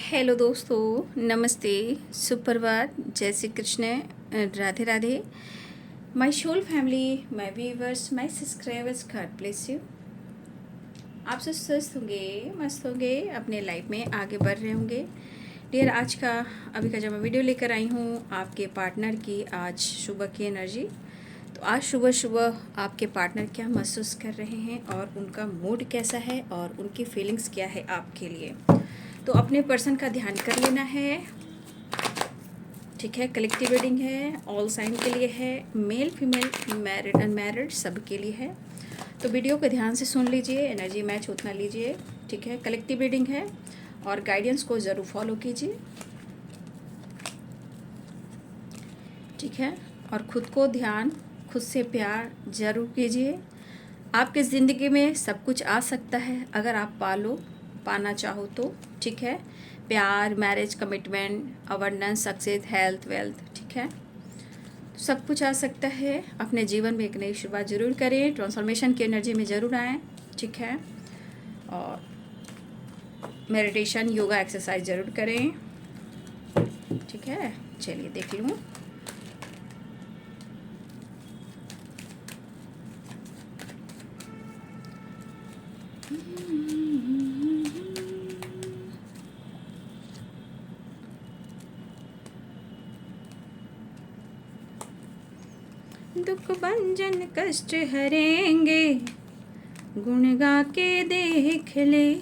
Hello दोस्तों, नमस्ते, सुप्रभात, जय Shri Krishna, Radhe Radhe. My soul family, my viewers, my subscribers, God bless you. आप सब स्वस्थ होंगे, मस्त होंगे, अपने लाइफ में आगे बढ़ रहे होंगे। डियर, आज का अभी का जब मैं वीडियो लेकर आई हूँ आपके पार्टनर की आज सुबह की एनर्जी। तो आज सुबह सुबह आपके पार्टनर क्या महसूस कर रहे हैं और उनका मूड कैसा है और उनकी फीलिंग्स क्या है आपके लिए। तो अपने पर्सन का ध्यान कर लेना है, ठीक है। कलेक्टिव रीडिंग है, ऑल साइन के लिए है, मेल फीमेल, मैरिड अनमैरिड सब के लिए है। तो वीडियो को ध्यान से सुन लीजिए, एनर्जी मैच उतना लीजिए, ठीक है। कलेक्टिव रीडिंग है और गाइडेंस को ज़रूर फॉलो कीजिए, ठीक है। और खुद को ध्यान, खुद से प्यार ज़रूर कीजिए। आपकी ज़िंदगी में सब कुछ आ सकता है अगर आप पाना चाहो तो, ठीक है। प्यार, marriage, commitment, abundance, success, health, wealth, ठीक है। सब कुछ आ सकता है। अपने जीवन में एक नई शुरुआत ज़रूर करें, ट्रांसफॉर्मेशन की एनर्जी में ज़रूर आएँ, ठीक है। और मेडिटेशन, योगा, एक्सरसाइज ज़रूर करें, ठीक है। चलिए देख लूँ। दुख भंजन कष्ट हरेंगे, गुण गा के देख ले,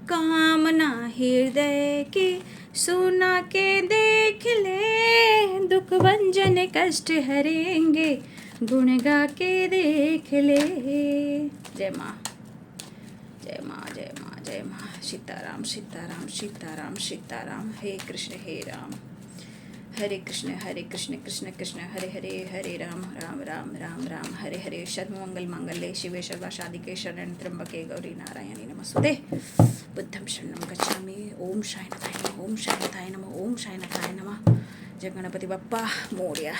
कामना हृदय की सुना के देख ले। दुख भंजन कष्ट हरेंगे, गुण गा के देख ले। जय माँ, जय माँ, जय माँ, जय माँ। सीताराम, सीताराम, सीताराम, सीताराम। हे कृष्ण, हे राम, हरे कृष्ण, कृष्ण कृष्ण, हरे हरे, हरे राम, राम राम, राम राम, हरे हरे। सर्वमंगल मांगल्ये शिवे सर्वासाधिके शरण्ये त्र्यंबके गौरी नारायणी नमोस्तुते। बुद्धं शरणं गच्छामि। ओम शायनाथाय नमः, ओम शायनाथाय नमः, ओम शायनाथाय नमः। जय गणपति बप्पा मोरया।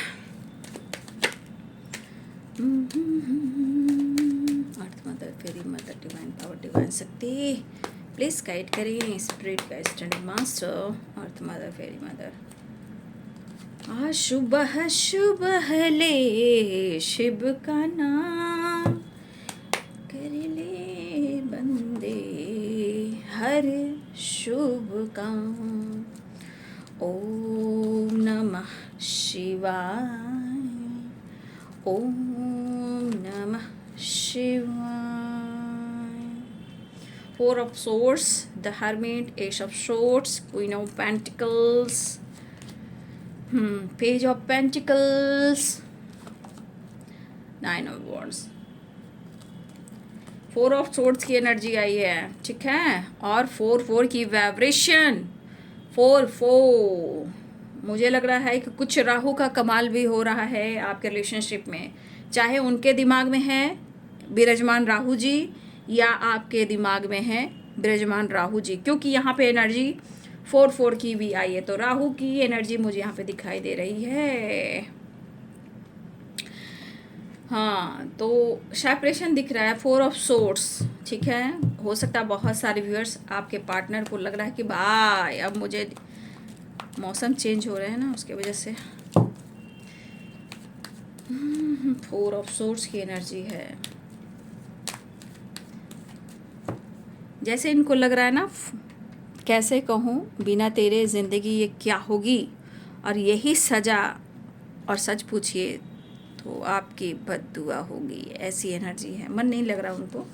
अर्थ मदर, फेरी मदर, डिवाइन पावर, डिवाइन शक्ति, प्लीज गाइड करें। स्पिरिट गाइड, स्टैंडिंग मास्टर, अर्थ मदर, फेरी मदर। सुबह सुबह ले शिव का नाम, कर ले बंदे हर शुभ काम। ओम नमः शिवाय, ओम नमः शिवाय। Four of Swords, the Hermit, Ace of Swords, Queen of Pentacles, Page of Pentacles, Nine of Wands। Four of swords की एनर्जी आई है, ठीक है। और 4 की वाइब्रेशन, 4 मुझे लग रहा है कि कुछ राहु का कमाल भी हो रहा है आपके रिलेशनशिप में। चाहे उनके दिमाग में है विराजमान राहु जी या आपके दिमाग में है विराजमान राहु जी, क्योंकि यहाँ पे एनर्जी 4 की भी आई है। तो राहु की एनर्जी मुझे यहाँ पे दिखाई दे रही है। हाँ, तो सेपरेशन दिख रहा है, 4 ऑफ सोर्ड्स, ठीक है। हो सकता है बहुत सारे व्यूअर्स आपके पार्टनर को लग रहा है कि भाई अब मुझे मौसम चेंज हो रहे हैं ना, उसके वजह से 4 ऑफ सोर्ड्स की एनर्जी है। जैसे इनको लग रहा है ना, कैसे कहूँ, बिना तेरे ज़िंदगी ये क्या होगी, और यही सज़ा, और सच पूछिए तो आपकी बद्दुआ होगी, ऐसी एनर्जी है। मन नहीं लग रहा उनको।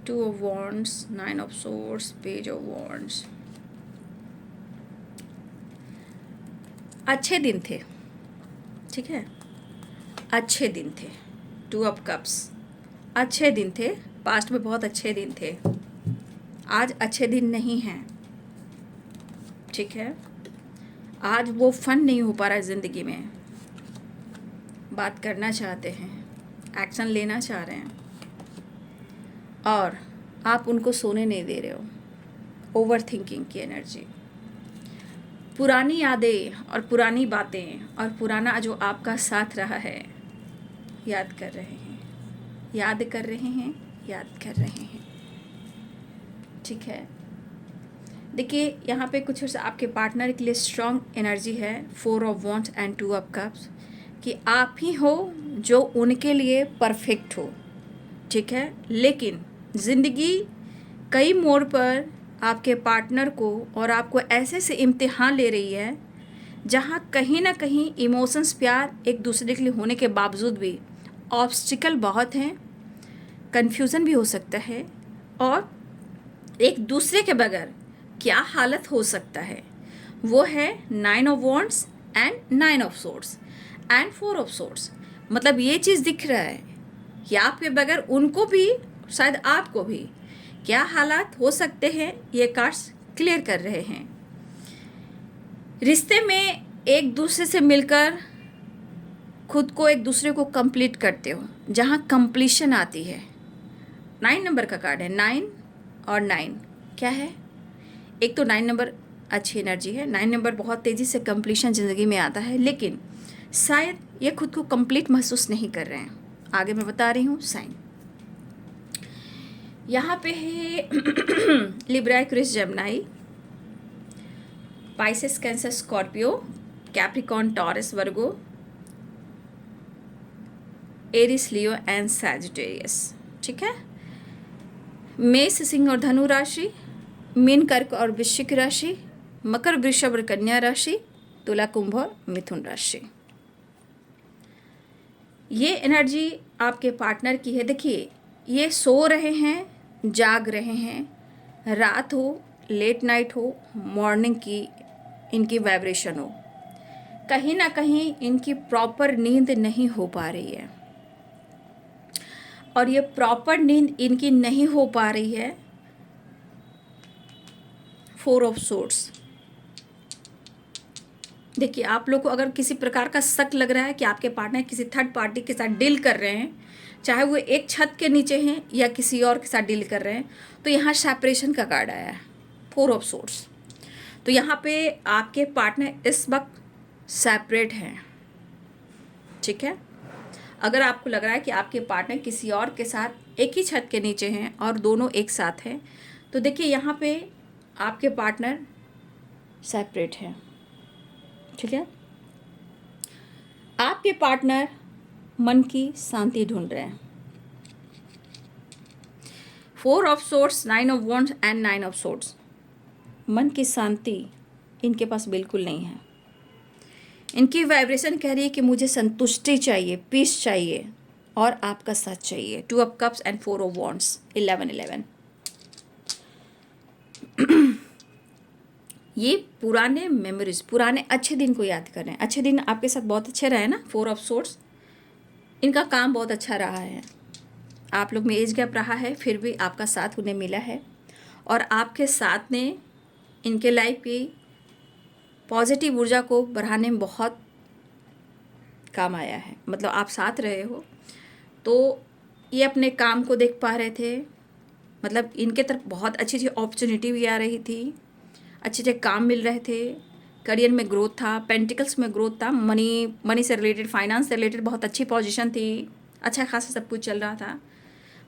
2 of wands, 9 of swords, page of wands. अच्छे दिन थे, ठीक है, अच्छे दिन थे। 2 ऑफ कप्स, अच्छे दिन थे, पास्ट में बहुत अच्छे दिन थे। आज अच्छे दिन नहीं हैं, ठीक है। आज वो फन नहीं हो पा रहा है ज़िंदगी में। बात करना चाहते हैं, एक्शन लेना चाह रहे हैं, और आप उनको सोने नहीं दे रहे हो। ओवर थिंकिंग की एनर्जी, पुरानी यादें और पुरानी बातें और पुराना जो आपका साथ रहा है याद कर रहे हैं, याद कर रहे हैं, याद कर रहे हैं। ठीक है। देखिए यहाँ पे कुछ आपके पार्टनर के लिए स्ट्रॉन्ग एनर्जी है, 4 of wands and 2 of cups, कि आप ही हो जो उनके लिए परफेक्ट हो, ठीक है। लेकिन ज़िंदगी कई मोड़ पर आपके पार्टनर को और आपको ऐसे से इम्तिहान ले रही है जहाँ कहीं ना कहीं इमोशंस, प्यार एक दूसरे के लिए होने के बावजूद भी ऑब्स्टिकल बहुत हैं, कन्फ्यूज़न भी हो सकता है, और एक दूसरे के बगैर क्या हालत हो सकता है, वो है 9 of wands and 9 of swords and 4 of swords. मतलब ये चीज़ दिख रहा है कि आपके बगैर उनको भी, शायद आपको भी क्या हालात हो सकते हैं, ये कार्ड्स क्लियर कर रहे हैं। रिश्ते में एक दूसरे से मिलकर खुद को एक दूसरे को कंप्लीट करते हो, जहाँ कंप्लीशन आती है। 9 नंबर का कार्ड है, 9 और 9 क्या है? एक तो 9 नंबर अच्छी एनर्जी है, 9 नंबर बहुत तेज़ी से कंप्लीशन ज़िंदगी में आता है, लेकिन शायद ये खुद को कंप्लीट महसूस नहीं कर रहे हैं। आगे मैं बता रही हूँ साइन। यहाँ पे है Libra, Aquarius, Gemini, Pisces, Cancer, Scorpio, Capricorn, Taurus, Virgo, Aries, Leo and Sagittarius, ठीक है। मेष, सिंह और धनु राशि, मीन, कर्क और वृश्चिक राशि, मकर, वृषभ और कन्या राशि, तुला, कुंभ और मिथुन राशि। ये एनर्जी आपके पार्टनर की है। देखिए ये सो रहे हैं, जाग रहे हैं, रात हो, लेट नाइट हो, मॉर्निंग की इनकी वाइब्रेशन हो, कहीं ना कहीं इनकी प्रॉपर नींद नहीं हो पा रही है, और ये प्रॉपर नींद इनकी नहीं हो पा रही है 4 ऑफ सोर्ड्स। देखिए आप लोग को अगर किसी प्रकार का शक लग रहा है कि आपके पार्टनर किसी थर्ड पार्टी के साथ डील कर रहे हैं, चाहे वो एक छत के नीचे हैं या किसी और के साथ डील कर रहे हैं, तो यहाँ सेपरेशन का कार्ड आया है, 4 ऑफ सोर्ड्स। तो यहाँ पे आपके पार्टनर इस वक्त सेपरेट हैं, ठीक है। अगर आपको लग रहा है कि आपके पार्टनर किसी और के साथ एक ही छत के नीचे हैं और दोनों एक साथ हैं, तो देखिए यहाँ पे आपके पार्टनर सेपरेट हैं, ठीक है। आपके पार्टनर मन की शांति ढूंढ रहे हैं। 4 of swords, 9 of wands and 9 of swords. मन की शांति इनके पास बिल्कुल नहीं है। इनकी वाइब्रेशन कह रही है कि मुझे संतुष्टि चाहिए, पीस चाहिए और आपका साथ चाहिए। 2 of cups and 4 of wands, 11-11। ये पुराने मेमोरीज, पुराने अच्छे दिन को याद कर रहे हैं। अच्छे दिन आपके साथ बहुत अच्छे रहे ना। 4 ऑफ सोर्ड्स, इनका काम बहुत अच्छा रहा है, आप लोग में एज गैप रहा है, फिर भी आपका साथ उन्हें मिला है, और आपके साथ ने इनके लाइफ की पॉजिटिव ऊर्जा को बढ़ाने में बहुत काम आया है। मतलब आप साथ रहे हो तो ये अपने काम को देख पा रहे थे, मतलब इनके तरफ बहुत अच्छी अच्छी अपॉर्चुनिटी भी आ रही थी, अच्छे अच्छे काम मिल रहे थे, करियर में ग्रोथ था, पेंटिकल्स में ग्रोथ था, मनी से रिलेटेड, फाइनेंस से रिलेटेड बहुत अच्छी पोजीशन थी, अच्छा खासा सब कुछ चल रहा था।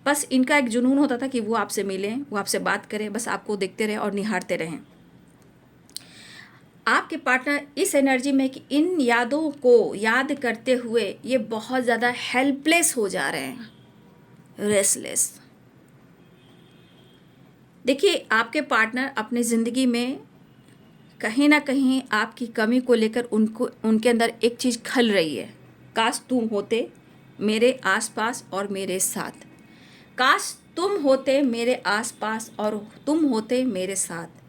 बस इनका एक जुनून होता था कि वो आपसे मिलें, वो आपसे बात करें, बस आपको देखते रहें और निहारते रहें। आपके पार्टनर इस एनर्जी में कि इन यादों को याद करते हुए ये बहुत ज़्यादा हेल्पलेस हो जा रहे हैं, रेस्टलेस। देखिए आपके पार्टनर अपनी ज़िंदगी में कहीं ना कहीं आपकी कमी को लेकर उनके अंदर एक चीज़ खल रही है, काश तुम होते मेरे आसपास और मेरे साथ, काश तुम होते मेरे आसपास और तुम होते मेरे साथ।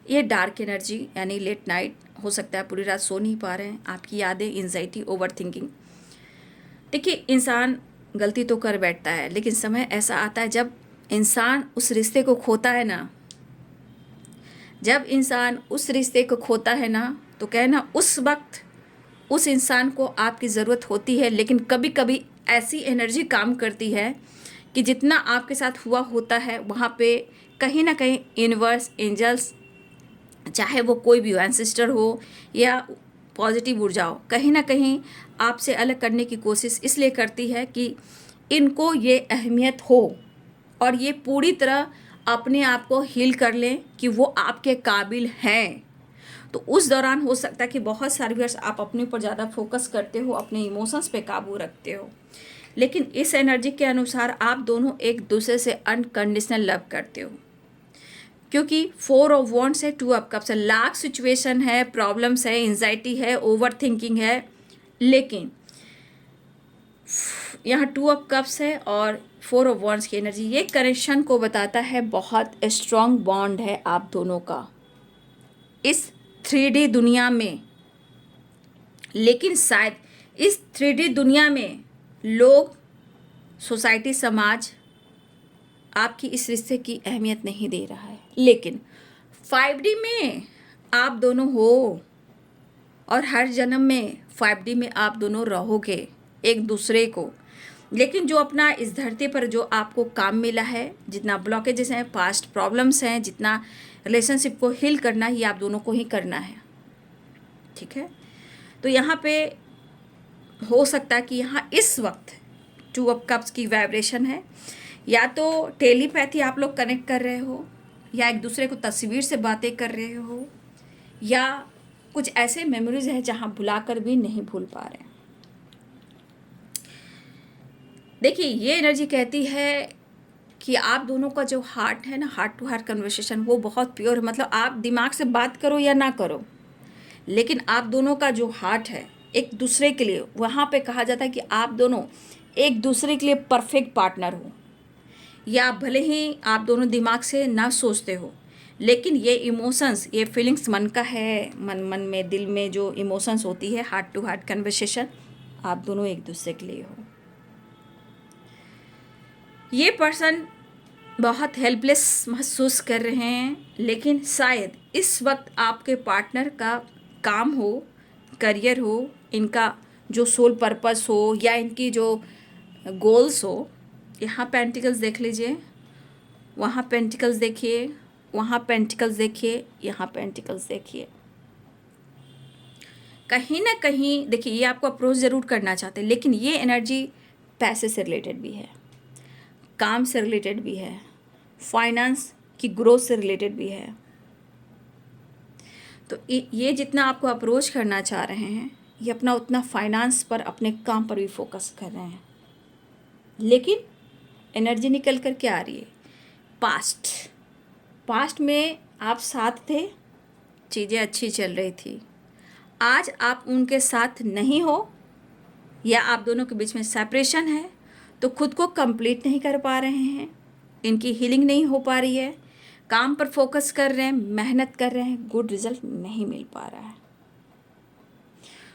ये डार्क एनर्जी यानी लेट नाइट हो सकता है, पूरी रात सो नहीं पा रहे हैं, आपकी यादें, एंजाइटी, ओवर थिंकिंग। देखिए इंसान गलती तो कर बैठता है, लेकिन समय ऐसा आता है जब इंसान उस रिश्ते को खोता है ना, जब इंसान उस रिश्ते को खोता है ना, तो कहना उस वक्त उस इंसान को आपकी ज़रूरत होती है। लेकिन कभी कभी ऐसी एनर्जी काम करती है कि जितना आपके साथ हुआ होता है वहाँ पे कहीं ना कहीं यूनिवर्स, एंजल्स, चाहे वो कोई भी हो, एंसेस्टर हो या पॉजिटिव ऊर्जा हो, कहीं ना कहीं आपसे अलग करने की कोशिश इसलिए करती है कि इनको ये अहमियत हो और ये पूरी तरह अपने आप को हील कर लें कि वो आपके काबिल हैं। तो उस दौरान हो सकता है कि बहुत सारे व्यूअर्स आप अपने ऊपर ज़्यादा फोकस करते हो, अपने इमोशंस पे काबू रखते हो, लेकिन इस एनर्जी के अनुसार आप दोनों एक दूसरे से अनकंडीशनल लव करते हो, क्योंकि 4 ऑफ वॉन्ड्स है, 2 ऑफ कप्स है, लाख सिचुएशन है, प्रॉब्लम्स है, एंजाइटी है, ओवर थिंकिंग है, लेकिन यहाँ 2 ऑफ कप्स है और 4 ऑफ वॉन्ड्स की एनर्जी, ये कनेक्शन को बताता है बहुत स्ट्रॉन्ग बॉन्ड है आप दोनों का इस 3D दुनिया में। लेकिन शायद इस 3D दुनिया में लोग, सोसाइटी, समाज आपकी इस रिश्ते की अहमियत नहीं दे रहा है, लेकिन 5D में आप दोनों हो और हर जन्म में 5D में आप दोनों रहोगे एक दूसरे को। लेकिन जो अपना इस धरती पर जो आपको काम मिला है, जितना ब्लॉकेजेस हैं, पास्ट प्रॉब्लम्स हैं, जितना रिलेशनशिप को हील करना, ये आप दोनों को ही करना है, ठीक है। तो यहाँ पे हो सकता है कि यहाँ इस वक्त 2 ऑफ कप्स की वाइब्रेशन है, या तो टेलीपैथी आप लोग कनेक्ट कर रहे हो, या एक दूसरे को तस्वीर से बातें कर रहे हो, या कुछ ऐसे मेमोरीज है जहाँ भुलाकर भी नहीं भूल पा रहे हैं। देखिए, ये एनर्जी कहती है कि आप दोनों का जो हार्ट है ना, हार्ट टू हार्ट कन्वर्सेशन, वो बहुत प्योर है। मतलब आप दिमाग से बात करो या ना करो, लेकिन आप दोनों का जो हार्ट है एक दूसरे के लिए, वहाँ पे कहा जाता है कि आप दोनों एक दूसरे के लिए परफेक्ट पार्टनर हो। या भले ही आप दोनों दिमाग से ना सोचते हो, लेकिन ये इमोशंस, ये फीलिंग्स मन का है, मन में, दिल में जो इमोशंस होती है, हार्ट टू हार्ट कन्वर्सेशन, आप दोनों एक दूसरे के लिए हो। ये पर्सन बहुत हेल्पलेस महसूस कर रहे हैं, लेकिन शायद इस वक्त आपके पार्टनर का काम हो, करियर हो, इनका जो सोल पर्पस हो, या इनकी जो गोल्स हो। यहाँ पेंटिकल्स देख लीजिए, वहाँ पेंटिकल्स देखिए, वहाँ पेंटिकल्स देखिए, यहाँ पेंटिकल्स देखिए। कहीं ना कहीं देखिए, ये आपको अप्रोच ज़रूर करना चाहते हैं, लेकिन ये एनर्जी पैसे से रिलेटेड भी है, काम से रिलेटेड भी है, फाइनेंस की ग्रोथ से रिलेटेड भी है। तो ये जितना आपको अप्रोच करना चाह रहे हैं, ये अपना उतना फाइनेंस पर, अपने काम पर भी फोकस कर रहे हैं। लेकिन एनर्जी निकल कर के आ रही है पास्ट में आप साथ थे, चीज़ें अच्छी चल रही थी। आज आप उनके साथ नहीं हो, या आप दोनों के बीच में सेपरेशन है, तो खुद को कंप्लीट नहीं कर पा रहे हैं, इनकी हीलिंग नहीं हो पा रही है, काम पर फोकस कर रहे हैं, मेहनत कर रहे हैं, गुड रिजल्ट नहीं मिल पा रहा है।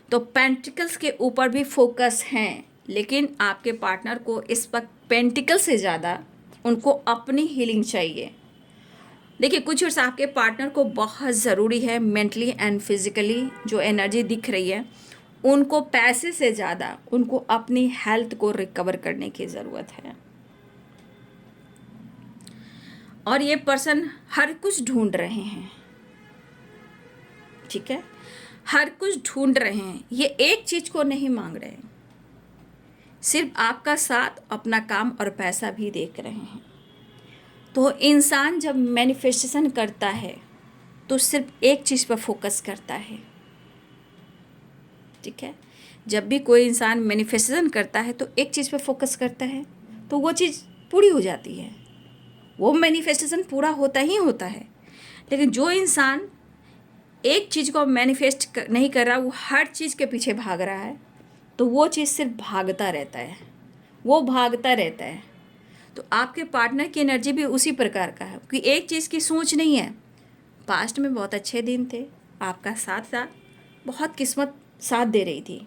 तो पेंटिकल्स के ऊपर भी फोकस हैं, लेकिन आपके पार्टनर को इस वक्त पेंटिकल से ज़्यादा उनको अपनी हीलिंग चाहिए। देखिए, कुछ वर्ष आपके पार्टनर को बहुत ज़रूरी है मेंटली एंड फिजिकली, जो एनर्जी दिख रही है, उनको पैसे से ज़्यादा उनको अपनी हेल्थ को रिकवर करने की ज़रूरत है। और ये पर्सन हर कुछ ढूंढ रहे हैं, ठीक है, हर कुछ ढूंढ रहे हैं। ये एक चीज़ को नहीं मांग रहे हैं, सिर्फ आपका साथ, अपना काम और पैसा भी देख रहे हैं। तो इंसान जब मैनिफेस्टेशन करता है तो सिर्फ एक चीज़ पर फोकस करता है, ठीक है। जब भी कोई इंसान मैनिफेस्टेशन करता है तो एक चीज़ पर फोकस करता है, तो वो चीज़ पूरी हो जाती है, वो मैनिफेस्टेशन पूरा होता ही होता है। लेकिन जो इंसान एक चीज़ को मैनिफेस्ट नहीं कर रहा, वो हर चीज़ के पीछे भाग रहा है, तो वो चीज़ सिर्फ भागता रहता है, वो भागता रहता है। तो आपके पार्टनर की एनर्जी भी उसी प्रकार का है, कि एक चीज़ की सोच नहीं है। पास्ट में बहुत अच्छे दिन थे, आपका साथ था, बहुत किस्मत साथ दे रही थी।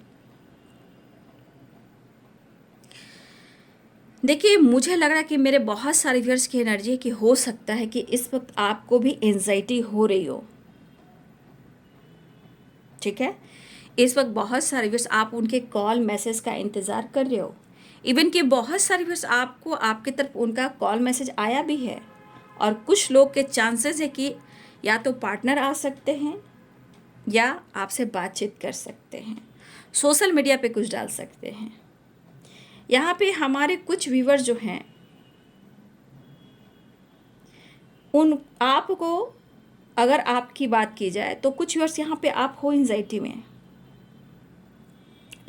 देखिए, मुझे लग रहा है कि मेरे बहुत सारे व्यूअर्स की एनर्जी है कि हो सकता है कि इस वक्त आपको भी एंजाइटी हो रही हो, ठीक है। इस वक्त बहुत सारे व्यूअर्स आप उनके कॉल मैसेज का इंतज़ार कर रहे हो। इवन कि बहुत सारे व्यूअर्स आपको आपकी तरफ उनका कॉल मैसेज आया भी है। और कुछ लोग के चांसेस है कि या तो पार्टनर आ सकते हैं, या आपसे बातचीत कर सकते हैं, सोशल मीडिया पे कुछ डाल सकते हैं। यहाँ पे हमारे कुछ व्यूअर्स जो हैं, उन आपको अगर आपकी बात की जाए तो कुछ व्यूअर्स यहाँ पे आप हो एंजाइटी में,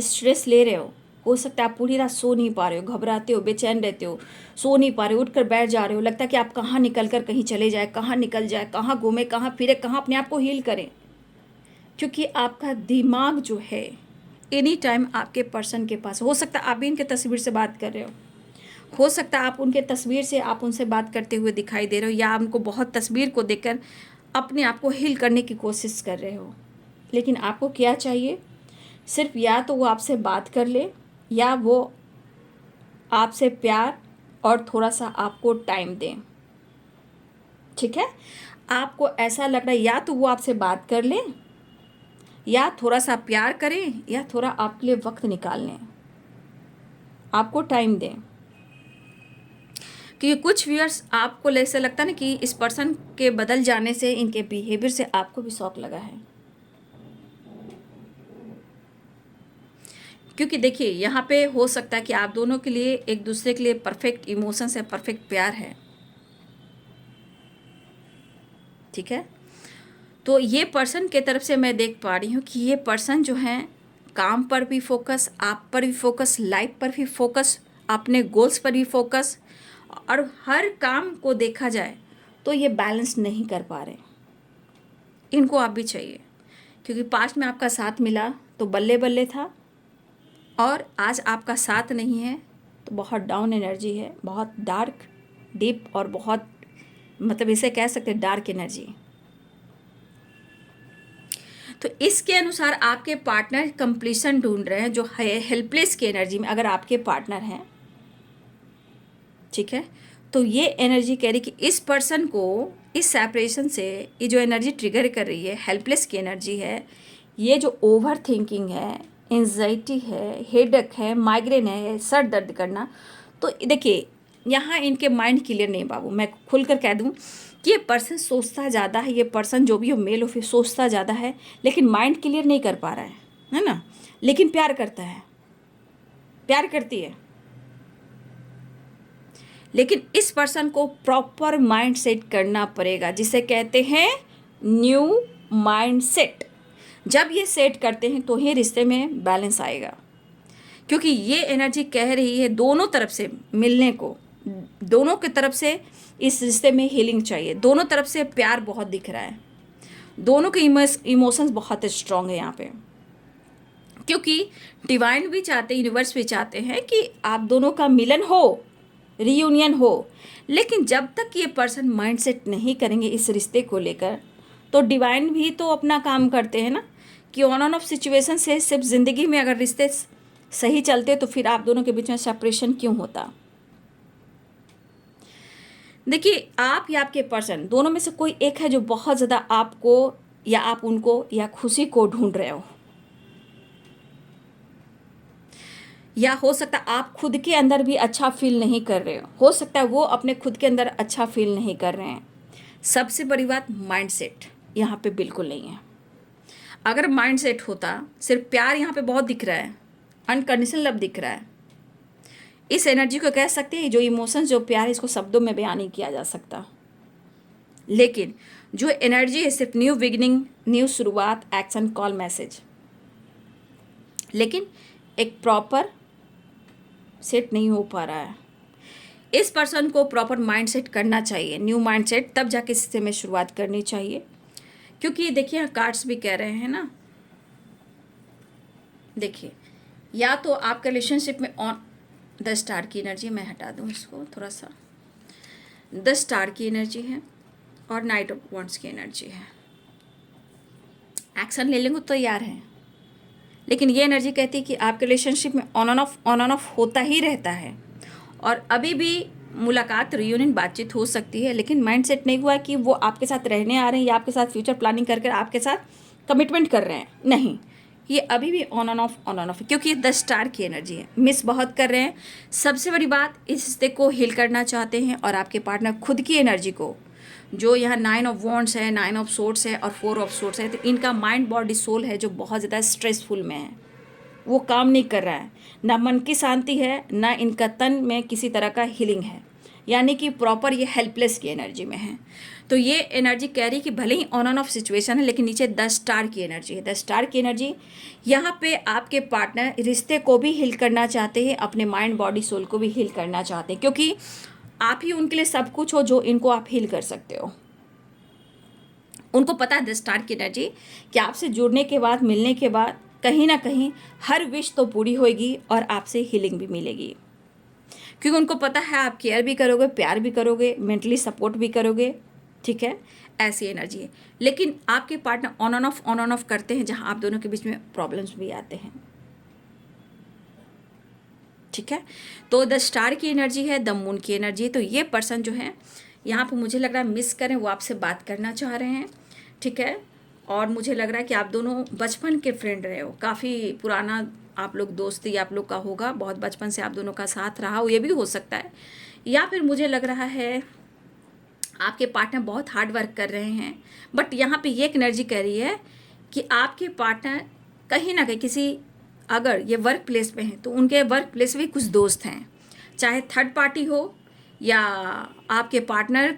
स्ट्रेस ले रहे हो सकता है आप पूरी रात सो नहीं पा रहे हो, घबराते हो, बेचैन रहते हो, सो नहीं पा रहे हो, उठकर बैठ जा रहे हो, लगता है कि आप कहाँ निकल कर कहीं चले जाए, कहाँ निकल जाए, कहाँ घूमे, कहाँ फिरे, कहाँ अपने आप को हील करें। क्योंकि आपका दिमाग जो है एनी टाइम आपके पर्सन के पास हो सकता है। आप भी इनके तस्वीर से बात कर रहे हो सकता है आप उनके तस्वीर से आप उनसे बात करते हुए दिखाई दे रहे हो, या उनको बहुत तस्वीर को देखकर अपने आप को हील करने की कोशिश कर रहे हो। लेकिन आपको क्या चाहिए? सिर्फ या तो वो आपसे बात कर ले, या वो आपसे प्यार और थोड़ा सा आपको टाइम दें। ठीक है, आपको ऐसा लग रहा है या तो वो आपसे बात कर ले, या थोड़ा सा प्यार करें, या थोड़ा आपके लिए वक्त निकाल लें, आपको टाइम दें। क्योंकि कुछ व्यूअर्स आपको ऐसा लगता है ना कि इस पर्सन के बदल जाने से, इनके बिहेवियर से आपको भी शौक लगा है। क्योंकि देखिए यहाँ पे हो सकता है कि आप दोनों के लिए एक दूसरे के लिए परफेक्ट इमोशंस है, परफेक्ट प्यार है। ठीक है, तो ये पर्सन के तरफ से मैं देख पा रही हूँ कि ये पर्सन जो है काम पर भी फोकस, आप पर भी फोकस, लाइफ पर भी फोकस, अपने गोल्स पर भी फोकस, और हर काम को देखा जाए तो ये बैलेंस नहीं कर पा रहे। इनको आप भी चाहिए, क्योंकि पास्ट में आपका साथ मिला तो बल्ले बल्ले था, और आज आपका साथ नहीं है तो बहुत डाउन एनर्जी है, बहुत डार्क डीप, और बहुत मतलब इसे कह सकते हैं डार्क एनर्जी। तो इसके अनुसार आपके पार्टनर कंप्लीशन ढूंढ रहे हैं, जो है हेल्पलेस की एनर्जी में अगर आपके पार्टनर हैं। ठीक है, तो ये एनर्जी कह रही कि इस पर्सन को इस सेपरेशन से ये जो एनर्जी ट्रिगर कर रही है, हेल्पलेस की एनर्जी है, ये जो ओवर थिंकिंग है, एंजाइटी है, हेडेक है, माइग्रेन है, सर दर्द करना। तो देखिए यहाँ इनके माइंड क्लियर नहीं बाबू, मैं खुलकर कह दूँ कि ये पर्सन सोचता ज़्यादा है, ये पर्सन जो भी हो मेल हो फिर सोचता ज़्यादा है, लेकिन माइंड क्लियर नहीं कर पा रहा है ना। लेकिन प्यार करता है, प्यार करती है, लेकिन इस पर्सन को प्रॉपर माइंड सेट करना पड़ेगा, जिसे कहते हैं न्यू माइंड सेट। जब ये सेट करते हैं तो ही रिश्ते में बैलेंस आएगा। क्योंकि ये एनर्जी कह रही है दोनों तरफ से मिलने को, दोनों की तरफ से इस रिश्ते में हीलिंग चाहिए, दोनों तरफ से प्यार बहुत दिख रहा है, दोनों के इमोशंस बहुत स्ट्रांग है यहाँ पे। क्योंकि डिवाइन भी चाहते, यूनिवर्स भी चाहते हैं कि आप दोनों का मिलन हो, रीयूनियन हो। लेकिन जब तक ये पर्सन माइंडसेट नहीं करेंगे इस रिश्ते को लेकर, तो डिवाइन भी तो अपना काम करते हैं ना, कि ऑन ऑफ सिचुएशन से सिर्फ ज़िंदगी में अगर रिश्ते सही चलते तो फिर आप दोनों के बीच में सेपरेशन क्यों होता। देखिए आप या आपके पर्सन दोनों में से कोई एक है जो बहुत ज़्यादा आपको या आप उनको या खुशी को ढूंढ रहे या हो सकता है आप खुद के अंदर भी अच्छा फील नहीं कर रहे हो सकता है वो अपने खुद के अंदर अच्छा फील नहीं कर रहे हैं। सबसे बड़ी बात माइंडसेट यहाँ पे बिल्कुल नहीं है। अगर माइंडसेट होता, सिर्फ प्यार यहाँ पे बहुत दिख रहा है, अनकंडीशनल लव दिख रहा है, इस एनर्जी को कह सकते हैं जो इमोशंस जो प्यार है इसको शब्दों में बयान नहीं किया जा सकता। लेकिन जो एनर्जी है सिर्फ न्यू बिगिनिंग, न्यू शुरुआत, एक्शन, कॉल, मैसेज, लेकिन एक प्रॉपर सेट नहीं हो पा रहा है। इस पर्सन को प्रॉपर माइंड सेट करना चाहिए, न्यू माइंड सेट, तब जाके इससे में शुरुआत करनी चाहिए। क्योंकि देखिए कार्ड्स भी कह रहे हैं ना, देखिए या तो आपके रिलेशनशिप में ऑन द स्टार की एनर्जी, मैं हटा दूँ इसको थोड़ा सा, द स्टार की एनर्जी है और नाइट ऑफ वॉन्ड्स की एनर्जी है। एक्शन ले लेंगे तो तैयार हैं, लेकिन ये एनर्जी कहती है कि आपके रिलेशनशिप में ऑन ऑन ऑफ होता ही रहता है, और अभी भी मुलाकात, रियूनियन, बातचीत हो सकती है, लेकिन माइंडसेट नहीं हुआ है कि वो आपके साथ रहने आ रहे हैं या आपके साथ फ्यूचर प्लानिंग करके आपके साथ कमिटमेंट कर रहे हैं। नहीं, ये अभी भी ऑन ऑन ऑफ है, क्योंकि ये 10 स्टार की एनर्जी है। मिस बहुत कर रहे हैं। सबसे बड़ी बात, इस रिश्ते को हील करना चाहते हैं, और आपके पार्टनर खुद की एनर्जी को, जो यहाँ 9 ऑफ वॉन्ड्स है, 9 ऑफ सोर्ड्स है और 4 ऑफ सोर्ड्स है, तो इनका माइंड बॉडी सोल है जो बहुत ज़्यादा स्ट्रेसफुल में है, वो काम नहीं कर रहा है, ना मन की शांति है, ना इनका तन में किसी तरह का हीलिंग है। यानी कि प्रॉपर ये हेल्पलेस की एनर्जी में है। तो ये एनर्जी कह रही है कि भले ही ऑन एंड ऑफ सिचुएशन है, लेकिन नीचे 10 स्टार की एनर्जी है। 10 स्टार की एनर्जी यहाँ पे आपके पार्टनर रिश्ते को भी हील करना चाहते हैं, अपने माइंड बॉडी सोल को भी हील करना चाहते हैं, क्योंकि आप ही उनके लिए सब कुछ हो जो इनको आप हील कर सकते हो। उनको पता है 10 स्टार की एनर्जी कि आपसे जुड़ने के बाद, मिलने के बाद कहीं ना कहीं हर विश तो पूरी होगी और आपसे हीलिंग भी मिलेगी, क्योंकि उनको पता है आप केयर भी करोगे, प्यार भी करोगे, मेंटली सपोर्ट भी करोगे। ठीक है, ऐसी एनर्जी है। लेकिन आपके पार्टनर ऑन ऑन ऑफ करते हैं, जहां आप दोनों के बीच में प्रॉब्लम्स भी आते हैं। ठीक है, तो 10 स्टार की एनर्जी है, द मून की एनर्जी है। तो ये पर्सन जो है यहाँ पर मुझे लग रहा है मिस करें, वो आपसे बात करना चाह रहे हैं। ठीक है, और मुझे लग रहा है कि आप दोनों बचपन के फ्रेंड रहे हो, काफ़ी पुराना आप लोग दोस्ती आप लोग का होगा, बहुत बचपन से आप दोनों का साथ रहा हो, ये भी हो सकता है। या फिर मुझे लग रहा है आपके पार्टनर बहुत हार्ड वर्क कर रहे हैं, बट यहाँ पे ये एक एनर्जी कह रही है कि आपके पार्टनर कहीं ना कहीं किसी, अगर ये वर्क प्लेस पे हैं तो उनके वर्क प्लेस में कुछ दोस्त हैं, चाहे थर्ड पार्टी हो या आपके पार्टनर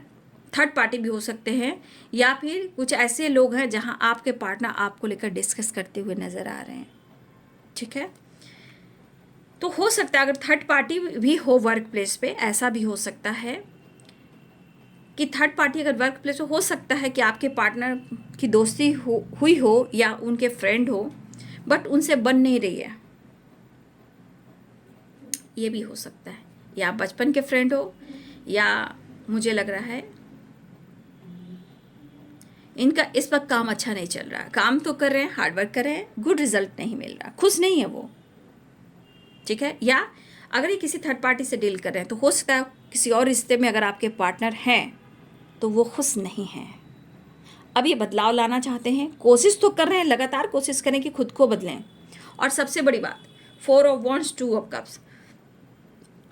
थर्ड पार्टी भी हो सकते हैं, या फिर कुछ ऐसे लोग हैं जहां आपके पार्टनर आपको लेकर डिस्कस करते हुए नज़र आ रहे हैं। ठीक है, तो हो सकता है अगर थर्ड पार्टी भी हो वर्क प्लेस पे, ऐसा भी हो सकता है कि थर्ड पार्टी अगर वर्क प्लेस हो सकता है कि आपके पार्टनर की दोस्ती हुई हो या उनके फ्रेंड हो, बट उनसे बन नहीं रही है, ये भी हो सकता है। या बचपन के फ्रेंड हो, या मुझे लग रहा है इनका इस वक्त काम अच्छा नहीं चल रहा, काम तो कर रहे हैं, हार्डवर्क कर रहे हैं, गुड रिजल्ट नहीं मिल रहा, खुश नहीं है वो। ठीक है, या अगर ये किसी थर्ड पार्टी से डील कर रहे हैं तो हो सकता है किसी और रिश्ते में अगर आपके पार्टनर हैं तो वो खुश नहीं हैं। अब ये बदलाव लाना चाहते हैं, कोशिश तो कर रहे हैं, लगातार कोशिश करें कि खुद को बदलें। और सबसे बड़ी बात, 4 ऑफ वॉन्ड्स, 2 ऑफ कप्स,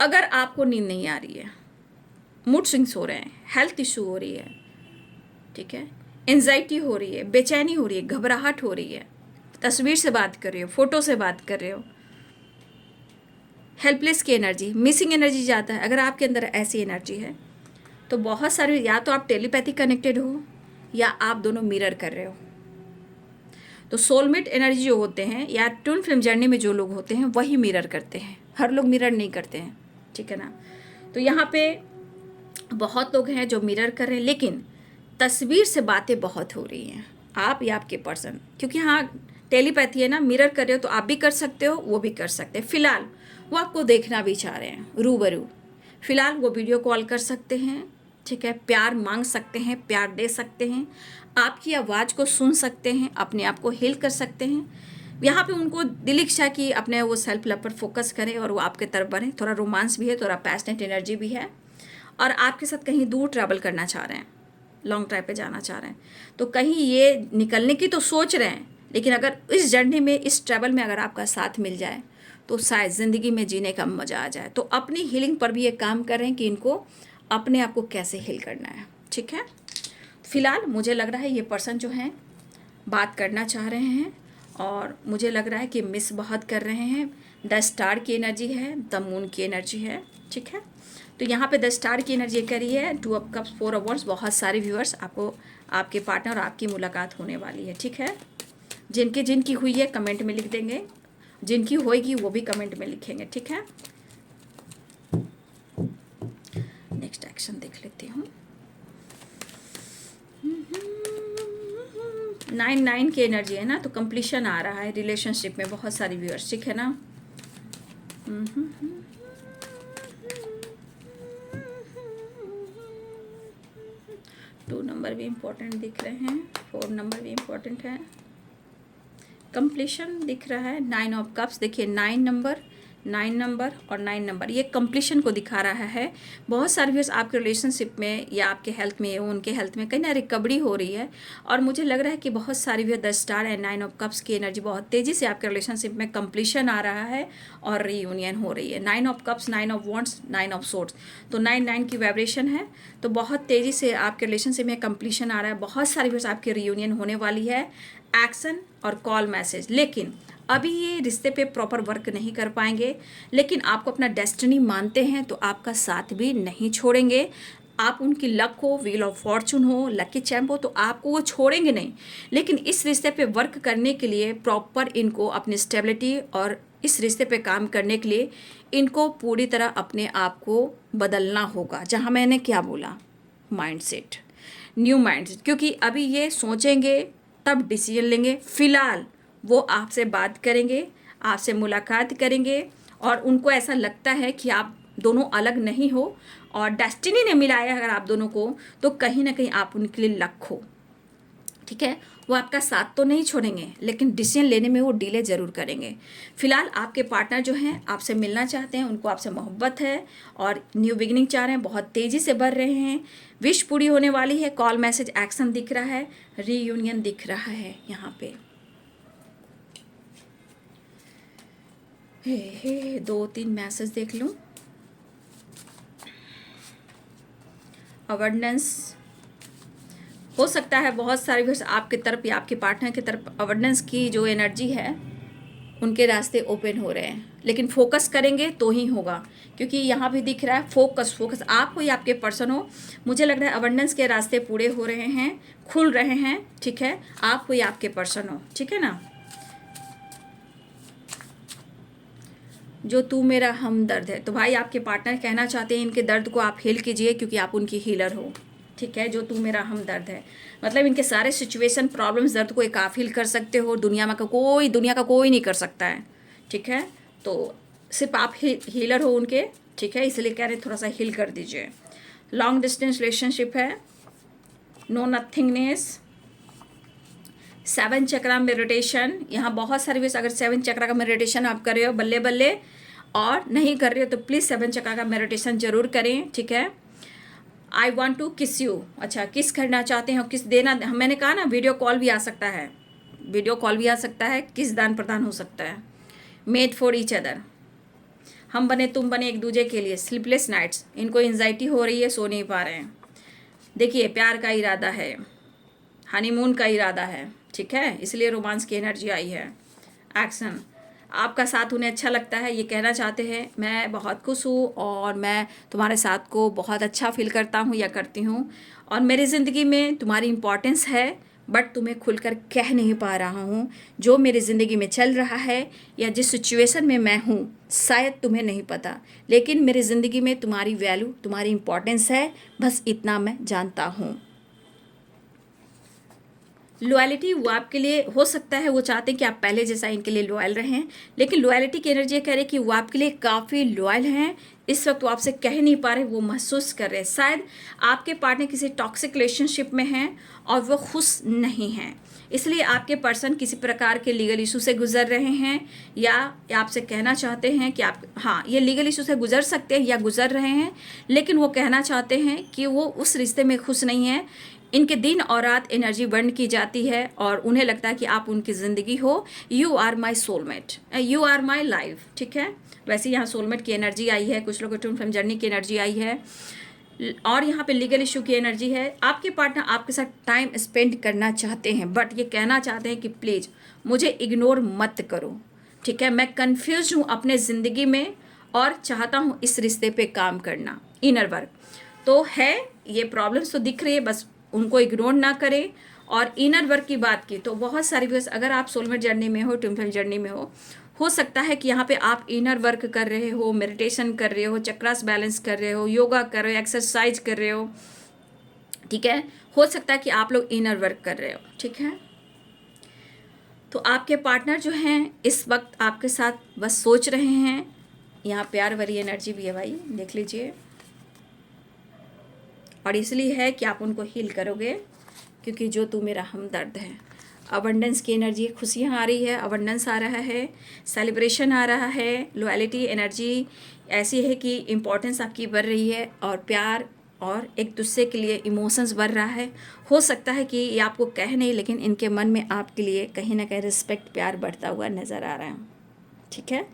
अगर आपको नींद नहीं आ रही है, मूड स्विंग्स हो रहे हैं, हेल्थ इशू हो रही है, ठीक है, एंजाइटी हो रही है, बेचैनी हो रही है, घबराहट हो रही है, तस्वीर से बात कर रहे हो, फोटो से बात कर रहे हो, हेल्पलेस की एनर्जी, मिसिंग एनर्जी जाता है, अगर आपके अंदर ऐसी एनर्जी है तो बहुत सारे, या तो आप टेलीपैथी कनेक्टेड हो या आप दोनों मिरर कर रहे हो। तो सोलमेट एनर्जी जो होते हैं या ट्विन फिल्म जर्नी में जो लोग होते हैं वही मिरर करते हैं, हर लोग मिरर नहीं करते हैं। ठीक है ना, तो यहाँ पे बहुत लोग हैं जो मिरर कर रहे हैं, लेकिन तस्वीर से बातें बहुत हो रही हैं, आप या आपके पर्सन, क्योंकि हाँ टेलीपैथी है ना, मिरर कर रहे हो तो आप भी कर सकते हो, वो भी कर सकते हैं। फिलहाल वो आपको देखना भी चाह रहे हैं रूबरू, फिलहाल वो वीडियो कॉल कर सकते हैं। ठीक है, प्यार मांग सकते हैं, प्यार दे सकते हैं, आपकी आवाज़ को सुन सकते हैं, अपने आप को हील कर सकते हैं। यहाँ पे उनको दिल इच्छा कि अपने वो सेल्फ लव पर फोकस करें और वो आपके तरफ बढ़े। थोड़ा रोमांस भी है, थोड़ा पैशनेट एनर्जी भी है, और आपके साथ कहीं दूर ट्रैवल करना चाह रहे हैं, लॉन्ग ड्राइव पे जाना चाह रहे हैं। तो कहीं ये निकलने की तो सोच रहे हैं, लेकिन अगर इस जर्नी में, इस ट्रैवल में अगर आपका साथ मिल जाए तो शायद ज़िंदगी में जीने का मज़ा आ जाए। तो अपनी हीलिंग पर भी ये काम करें कि इनको अपने आप को कैसे हील करना है। ठीक है, फिलहाल मुझे लग रहा है ये पर्सन जो हैं बात करना चाह रहे हैं, और मुझे लग रहा है कि मिस बहुत कर रहे हैं। 10 स्टार की एनर्जी है, द मून की एनर्जी है। ठीक है, तो यहाँ पे 10 स्टार की एनर्जी करी है, 2 ऑफ कप्स, 4 ऑफ वॉन्ड्स। बहुत सारे व्यूअर्स आपको, आपके पार्टनर और आपकी मुलाकात होने वाली है। ठीक है, जिनकी हुई है कमेंट में लिख देंगे, जिनकी होएगी वो भी कमेंट में लिखेंगे। ठीक है, नेक्स्ट एक्शन देख लेती हूँ। 9 की एनर्जी है ना, तो कंप्लीशन आ रहा है रिलेशनशिप में, बहुत सारी व्यूअर्स। ठीक है ना, 2 नंबर भी इम्पोर्टेंट दिख रहे हैं, 4 नंबर भी इम्पोर्टेंट है, कंप्लीशन दिख रहा है। 9 ऑफ कप्स, देखिए 9 नंबर, 9 नंबर और 9 नंबर, ये कंप्लीशन को दिखा रहा है। बहुत सारे व्यूअर्स आपके रिलेशनशिप में या आपके हेल्थ में, उनके हेल्थ में कहीं ना रिकवरी हो रही है, और मुझे लग रहा है कि बहुत सारे viewers 10 star and 9 of cups की एनर्जी, बहुत तेज़ी से आपके रिलेशनशिप में कंप्लीशन आ रहा है और रीयूनियन हो रही है। 9 of cups, 9 of wands, 9 of swords, तो 9 की वाइब्रेशन है, तो बहुत तेज़ी से आपके रिलेशनशिप में कंप्लीशन आ रहा है। बहुत सारे व्यूअर्स आपकी रीयूनियन होने वाली है, एक्शन और कॉल मैसेज। लेकिन अभी ये रिश्ते पे प्रॉपर वर्क नहीं कर पाएंगे, लेकिन आपको अपना डेस्टिनी मानते हैं तो आपका साथ भी नहीं छोड़ेंगे। आप उनकी लक हो, व्हील ऑफ फॉर्चून हो, लकी चैम्प हो, तो आपको वो छोड़ेंगे नहीं। लेकिन इस रिश्ते पे वर्क करने के लिए प्रॉपर इनको अपनी स्टेबिलिटी और इस रिश्ते पे काम करने के लिए इनको पूरी तरह अपने आप को बदलना होगा। जहाँ मैंने क्या बोला, माइंडसेट, न्यू माइंडसेट, क्योंकि अभी ये सोचेंगे तब डिसीजन लेंगे। फिलहाल वो आपसे बात करेंगे, आपसे मुलाकात करेंगे और उनको ऐसा लगता है कि आप दोनों अलग नहीं हो और डेस्टिनी ने मिलाया अगर आप दोनों को, तो कहीं ना कहीं आप उनके लिए लक हो। ठीक है, वो आपका साथ तो नहीं छोड़ेंगे, लेकिन डिसीजन लेने में वो डिले ज़रूर करेंगे। फिलहाल आपके पार्टनर जो हैं आपसे मिलना चाहते हैं, उनको आपसे मोहब्बत है और न्यू बिगिनिंग चाह रहे हैं, बहुत तेज़ी से बढ़ रहे हैं। विश पूरी होने वाली है, कॉल मैसेज एक्शन दिख रहा है, रीयूनियन दिख रहा है यहाँ पे। हे 2-3 मैसेज देख लूँ। अवेयरनेस हो सकता है बहुत सारी बस आपकी तरफ या आपके पार्टनर की तरफ अवेयरनेस की जो एनर्जी है उनके रास्ते ओपन हो रहे हैं, लेकिन फोकस करेंगे तो ही होगा। क्योंकि यहाँ भी दिख रहा है फोकस आप कोई आपके पर्सन हो, मुझे लग रहा है अवेयरनेस के रास्ते पूरे हो रहे हैं, खुल रहे हैं। ठीक है, आप कोई आपके पर्सन हो, ठीक है ना। जो तू मेरा हमदर्द है, तो भाई आपके पार्टनर कहना चाहते हैं इनके दर्द को आप हील कीजिए, क्योंकि आप उनकी हीलर हो। ठीक है, जो तू मेरा हमदर्द है, मतलब इनके सारे सिचुएशन प्रॉब्लम्स दर्द को एक आप हील कर सकते हो, दुनिया का कोई नहीं कर सकता है। ठीक है, तो सिर्फ आप हीलर हो उनके। ठीक है, इसलिए कह रहे थोड़ा सा हील कर दीजिए। लॉन्ग डिस्टेंस रिलेशनशिप है, नो नथिंगनेस, 7 चक्रा मेडिटेशन। यहाँ बहुत सारे वेस, अगर 7 चक्रा का मेडिटेशन आप कर रहे हो बल्ले बल्ले, और नहीं कर रहे हो तो प्लीज़ 7 चक्रा का मेडिटेशन जरूर करें। ठीक है, आई वॉन्ट टू किस यू, अच्छा किस करना चाहते हैं, किस देना, मैंने कहा ना वीडियो कॉल भी आ सकता है, वीडियो कॉल भी आ सकता है, किस दान प्रदान हो सकता है। मेड फॉर ईच अदर, हम बने तुम बने एक दूसरे के लिए। स्लीपलेस नाइट्स, इनको एंजाइटी हो रही है, सो नहीं पा रहे हैं। देखिए प्यार का इरादा है, हनीमून का इरादा है। ठीक है, इसलिए रोमांस की एनर्जी आई है। एक्शन, आपका साथ उन्हें अच्छा लगता है, ये कहना चाहते हैं मैं बहुत खुश हूँ और मैं तुम्हारे साथ को बहुत अच्छा फील करता हूँ या करती हूँ, और मेरी ज़िंदगी में तुम्हारी इम्पोर्टेंस है, बट तुम्हें खुलकर कह नहीं पा रहा हूँ। जो मेरी ज़िंदगी में चल रहा है या जिस सिचुएशन में मैं हूँ शायद तुम्हें नहीं पता, लेकिन मेरी ज़िंदगी में तुम्हारी वैल्यू, तुम्हारी इम्पोर्टेंस है, बस इतना मैं जानता हूँ। लॉयल्टी, वो आपके लिए हो सकता है वो चाहते हैं कि आप पहले जैसा इनके लिए लॉयल रहें, लेकिन लॉयल्टी की एनर्जी कह रही है कि वो आपके लिए काफ़ी लॉयल हैं। इस वक्त वो आपसे कह नहीं पा रहे, वो महसूस कर रहे हैं। शायद आपके पार्टनर किसी टॉक्सिक रिलेशनशिप में हैं और वो खुश नहीं हैं, इसलिए आपके पर्सन किसी प्रकार के लीगल इशू से गुजर रहे हैं, या आपसे कहना चाहते हैं कि आप, हाँ ये लीगल इशू से गुजर सकते हैं या गुजर रहे हैं, लेकिन वो कहना चाहते हैं कि वो उस रिश्ते में खुश नहीं है। इनके दिन और रात एनर्जी बर्न की जाती है और उन्हें लगता है कि आप उनकी ज़िंदगी हो, you are my soulmate, you are my life. ठीक है, वैसे यहाँ सोलमेट की एनर्जी आई है, कुछ लोगों ट्विन फ्लेम जर्नी की एनर्जी आई है, और यहाँ पे लीगल इशू की एनर्जी है। आपके पार्टनर आपके साथ टाइम स्पेंड करना चाहते हैं, बट ये कहना चाहते हैं कि प्लीज़ मुझे इग्नोर मत करो। ठीक है, मैं कन्फ्यूज हूँ अपने ज़िंदगी में और चाहता हूँ इस रिश्ते पे काम करना। इनर वर्क तो है, ये प्रॉब्लम्स तो दिख रही है, बस उनको इग्नोर ना करें। और इनर वर्क की बात की तो बहुत सारी व्यूअर्स, अगर आप सोलमेट जर्नी में हो, ट्विन फ्लेम जर्नी में हो सकता है कि यहाँ पे आप इनर वर्क कर रहे हो, मेडिटेशन कर रहे हो, चक्रास बैलेंस कर रहे हो, योगा कर रहे हो, एक्सरसाइज कर रहे हो। ठीक है, हो सकता है कि आप लोग इनर वर्क कर रहे हो। ठीक है, तो आपके पार्टनर जो हैं इस वक्त आपके साथ बस सोच रहे हैं। यहाँ प्यार भरी एनर्जी भी है भाई, देख लीजिए, और इसलिए है कि आप उनको हील करोगे, क्योंकि जो तू मेरा हमदर्द है। अबंडेंस की एनर्जी, खुशियाँ आ रही है, अबंडेंस आ रहा है, सेलिब्रेशन आ रहा है। लॉयल्टी एनर्जी ऐसी है कि इम्पोर्टेंस आपकी बढ़ रही है और प्यार और एक दूसरे के लिए इमोशंस बढ़ रहा है। हो सकता है कि ये आपको कह नहीं, लेकिन इनके मन में आपके लिए कहीं ना कहीं रिस्पेक्ट, प्यार बढ़ता हुआ नज़र आ रहा है। ठीक है,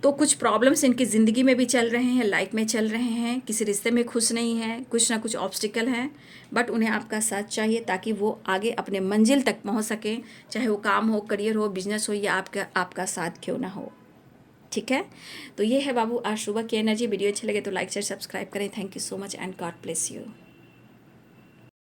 तो कुछ प्रॉब्लम्स इनकी ज़िंदगी में भी चल रहे हैं, लाइफ में चल रहे हैं, किसी रिश्ते में खुश नहीं हैं, कुछ ना कुछ ऑब्स्टिकल हैं, बट उन्हें आपका साथ चाहिए ताकि वो आगे अपने मंजिल तक पहुंच सकें, चाहे वो काम हो, करियर हो, बिजनेस हो, या आपका साथ क्यों ना हो। ठीक है, तो ये है बाबू आज सुबह की एनर्जी। वीडियो अच्छे लगे तो लाइक शेयर सब्सक्राइब करें। Thank you so much and God bless you.